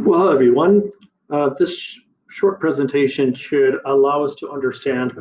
Well, hello everyone. This short presentation should allow us to understand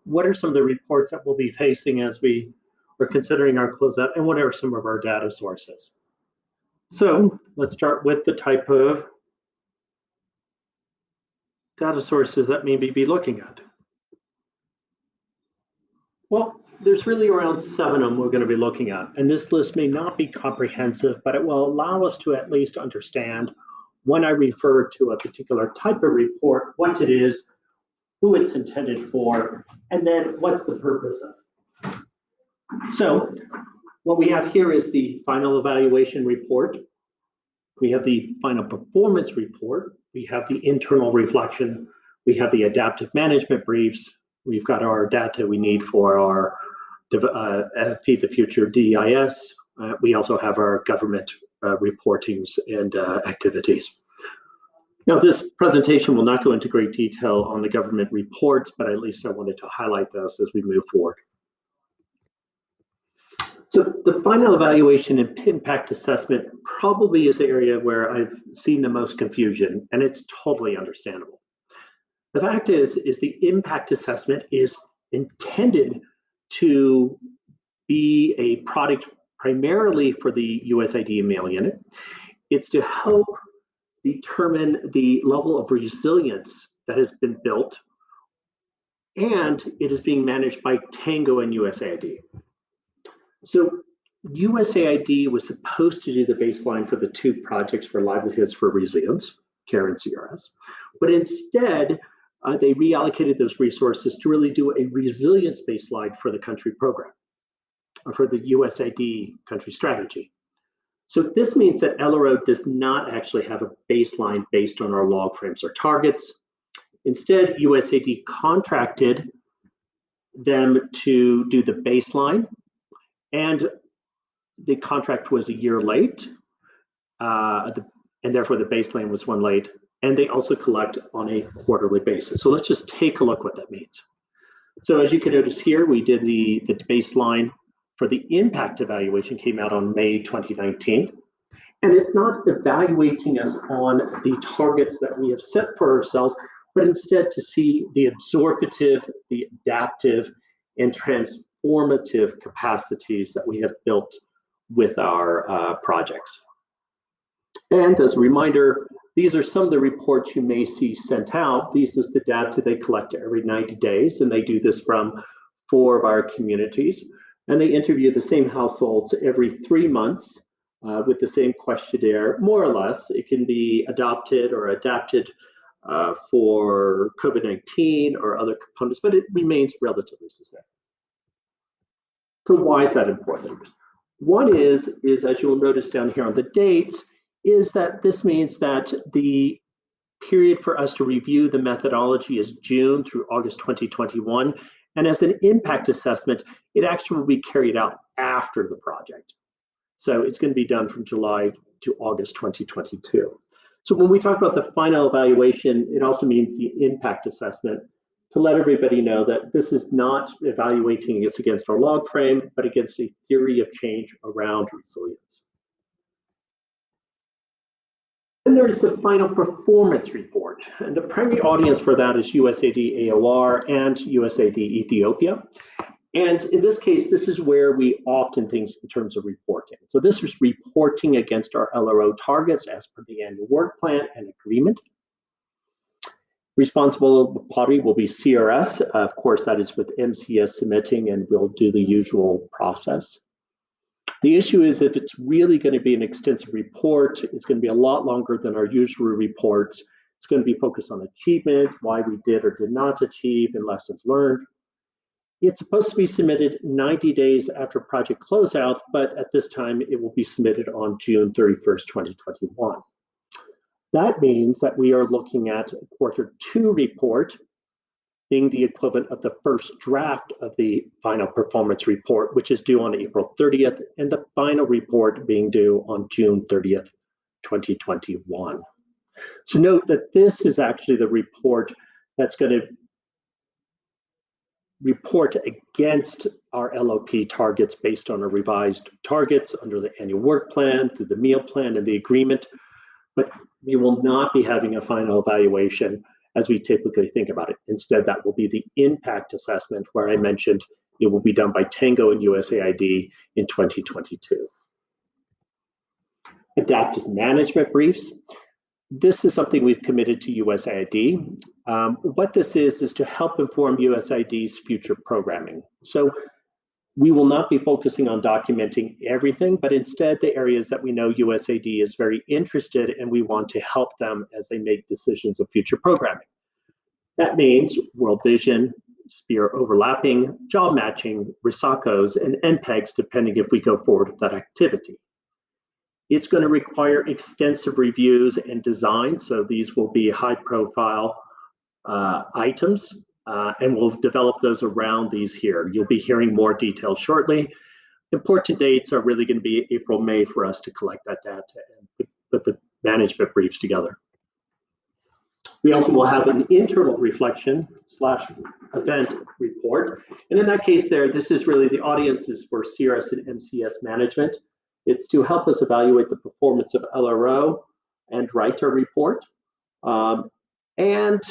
what are some of the reports that we'll be facing as we are considering our closeout and what are some of our data sources. So let's start with the type of data sources that maybe be looking at. Well, there's really around 7 of them we're going to be looking at, and this list may not be comprehensive, but it will allow us to at least understand when I refer to a particular type of report, what it is, who it's intended for, and then what's the purpose of. So what we have here is the final evaluation report. We have the final performance report. We have the internal reflection. We have the adaptive management briefs. We've got our data we need for our Feed the Future DEIS. We also have our government reportings and activities. Now, this presentation will not go into great detail on the government reports, but at least I wanted to highlight those as we move forward. So the final evaluation and impact assessment probably is the area where I've seen the most confusion, and it's totally understandable. The fact is the impact assessment is intended to be a product primarily for the USAID mail unit. It's to help determine the level of resilience that has been built, and it is being managed by Tango and USAID. So USAID was supposed to do the baseline for the 2 projects for livelihoods for resilience, CARE and CRS, but instead they reallocated those resources to really do a resilience baseline for the country program, or for the USAID country strategy. So this means that LRO does not actually have a baseline based on our log frames or targets. Instead, USAID contracted them to do the baseline, and the contract was a year late, and therefore the baseline was 1 late, and they also collect on a quarterly basis. So let's just take a look what that means. So as you can notice here, we did the baseline for the impact evaluation came out on May 2019. And it's not evaluating us on the targets that we have set for ourselves, but instead to see the absorptive, the adaptive, and transformative capacities that we have built with our projects. And as a reminder, these are some of the reports you may see sent out. This is the data they collect every 90 days, and they do this from 4 of our communities. And they interview the same households every 3 months with the same questionnaire, more or less. It can be adopted or adapted for COVID-19 or other components, but it remains relatively the same. So why is that important? One is as you will notice down here on the dates, is that this means that the period for us to review the methodology is June through August 2021. And as an impact assessment, it actually will be carried out after the project. So it's going to be done from July to August 2022. So when we talk about the final evaluation, it also means the impact assessment to let everybody know that this is not evaluating us against our log frame, but against a theory of change around resilience. And there's the final performance report. And the primary audience for that is USAID AOR and USAID Ethiopia. And in this case, this is where we often think in terms of reporting. So this is reporting against our LRO targets as per the annual work plan and agreement. Responsible party will be CRS. Of course, that is with MCS submitting, and we'll do the usual process. The issue is if it's really going to be an extensive report, it's going to be a lot longer than our usual reports. It's going to be focused on achievement, why we did or did not achieve, and lessons learned. It's supposed to be submitted 90 days after project closeout, but at this time it will be submitted on June 31st, 2021. That means that we are looking at a Q2 report being the equivalent of the first draft of the final performance report, which is due on April 30th, and the final report being due on June 30th, 2021. So note that this is actually the report that's going to report against our LOP targets based on our revised targets under the annual work plan, through the meal plan and the agreement. But We will not be having a final evaluation as we typically think about it. Instead, that will be the impact assessment where I mentioned it will be done by Tango and USAID in 2022. Adaptive management briefs. This is something we've committed to USAID. What this is to help inform USAID's future programming. So we will not be focusing on documenting everything, but instead the areas that we know USAID is very interested and we want to help them as they make decisions of future programming. That means World Vision, SPEAR overlapping, job matching, RISACOs, and NPEGs, depending if we go forward with that activity. It's going to require extensive reviews and design, so these will be high-profile items, and we'll develop those around these here. You'll be hearing more details shortly. Important dates are really going to be April, May for us to collect that data and put the management briefs together. We also will have an internal reflection / event report. And in that case there, this is really the audiences for CRS and MCS management. It's to help us evaluate the performance of LRO and write a report. And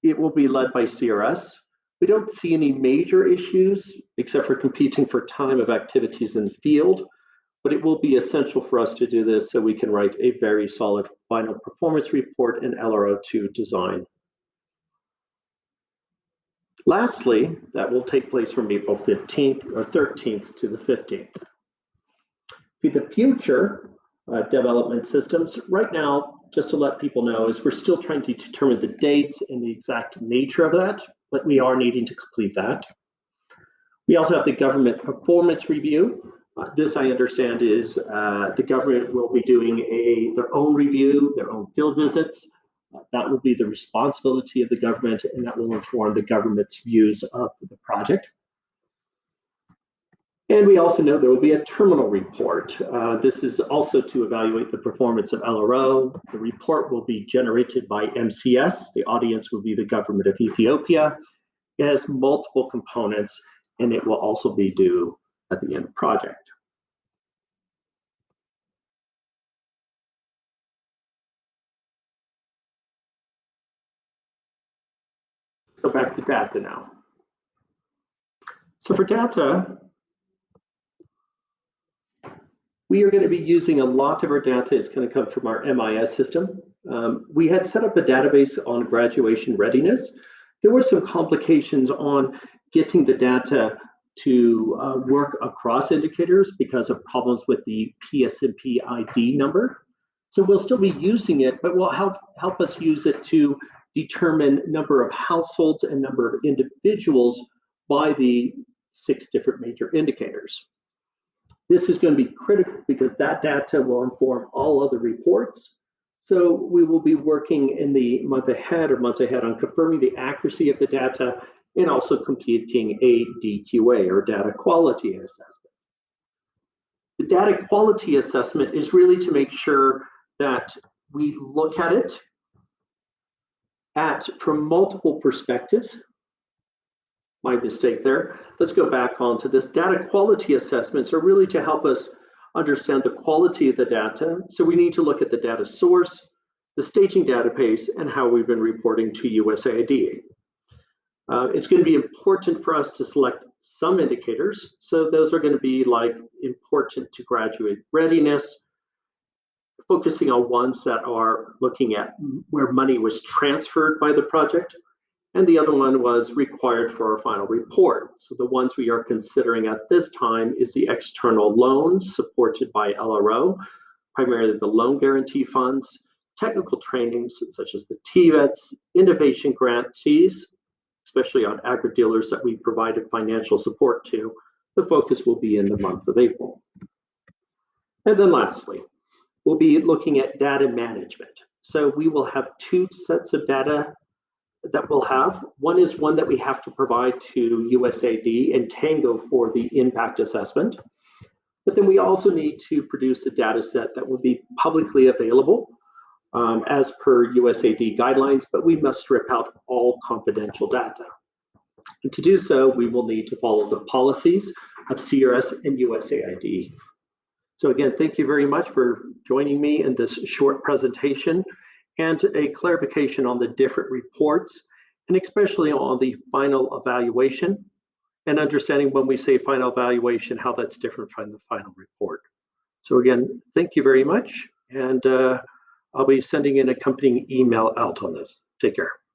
it will be led by CRS. We don't see any major issues except for competing for time of activities in the field, but it will be essential for us to do this so we can write a very solid final performance report and LRO2 design. Lastly, that will take place from April 15th or 13th to the 15th. For the future development systems, right now, just to let people know, is we're still trying to determine the dates and the exact nature of that, but we are needing to complete that. We also have the government performance review. This, I understand, is the government will be doing their own review, their own field visits. That will be the responsibility of the government, and that will inform the government's views of the project. And we also know there will be a terminal report. This is also to evaluate the performance of LRO. The report will be generated by MCS. The audience will be the government of Ethiopia. It has multiple components, and it will also be due at the end of the project. Go back to data now. So for data, we are going to be using a lot of our data. It's going to come from our MIS system. We had set up a database on graduation readiness. There were some complications on getting the data to work across indicators because of problems with the PSNP ID number. So we'll still be using it, but will help us use it to determine number of households and number of individuals by the 6 different major indicators. This is going to be critical because that data will inform all other reports. So we will be working in the months ahead on confirming the accuracy of the data and also completing a DQA or data quality assessment. The data quality assessment is really to make sure that we look at it from multiple perspectives. My mistake there. Let's go back onto this. Data quality assessments are really to help us understand the quality of the data. So we need to look at the data source, the staging database, and how we've been reporting to USAID. It's going to be important for us to select some indicators. So those are going to be like important to graduate readiness, focusing on ones that are looking at where money was transferred by the project. And the other one was required for our final report. So the ones we are considering at this time is the external loans supported by LRO, primarily the loan guarantee funds, technical trainings such as the TVETs, innovation grantees, especially on agri-dealers that we provided financial support to. The focus will be in the month of April. And then lastly, we'll be looking at data management. So we will have 2 sets of data that we'll have. One is one that we have to provide to USAID and Tango for the impact assessment. But then we also need to produce a data set that will be publicly available as per USAID guidelines, but we must strip out all confidential data. And to do so, we will need to follow the policies of CRS and USAID. So again, thank you very much for joining me in this short presentation. and a clarification on the different reports, and especially on the final evaluation, and understanding when we say final evaluation, how that's different from the final report. So again, thank you very much, and I'll be sending an accompanying email out on this. Take care.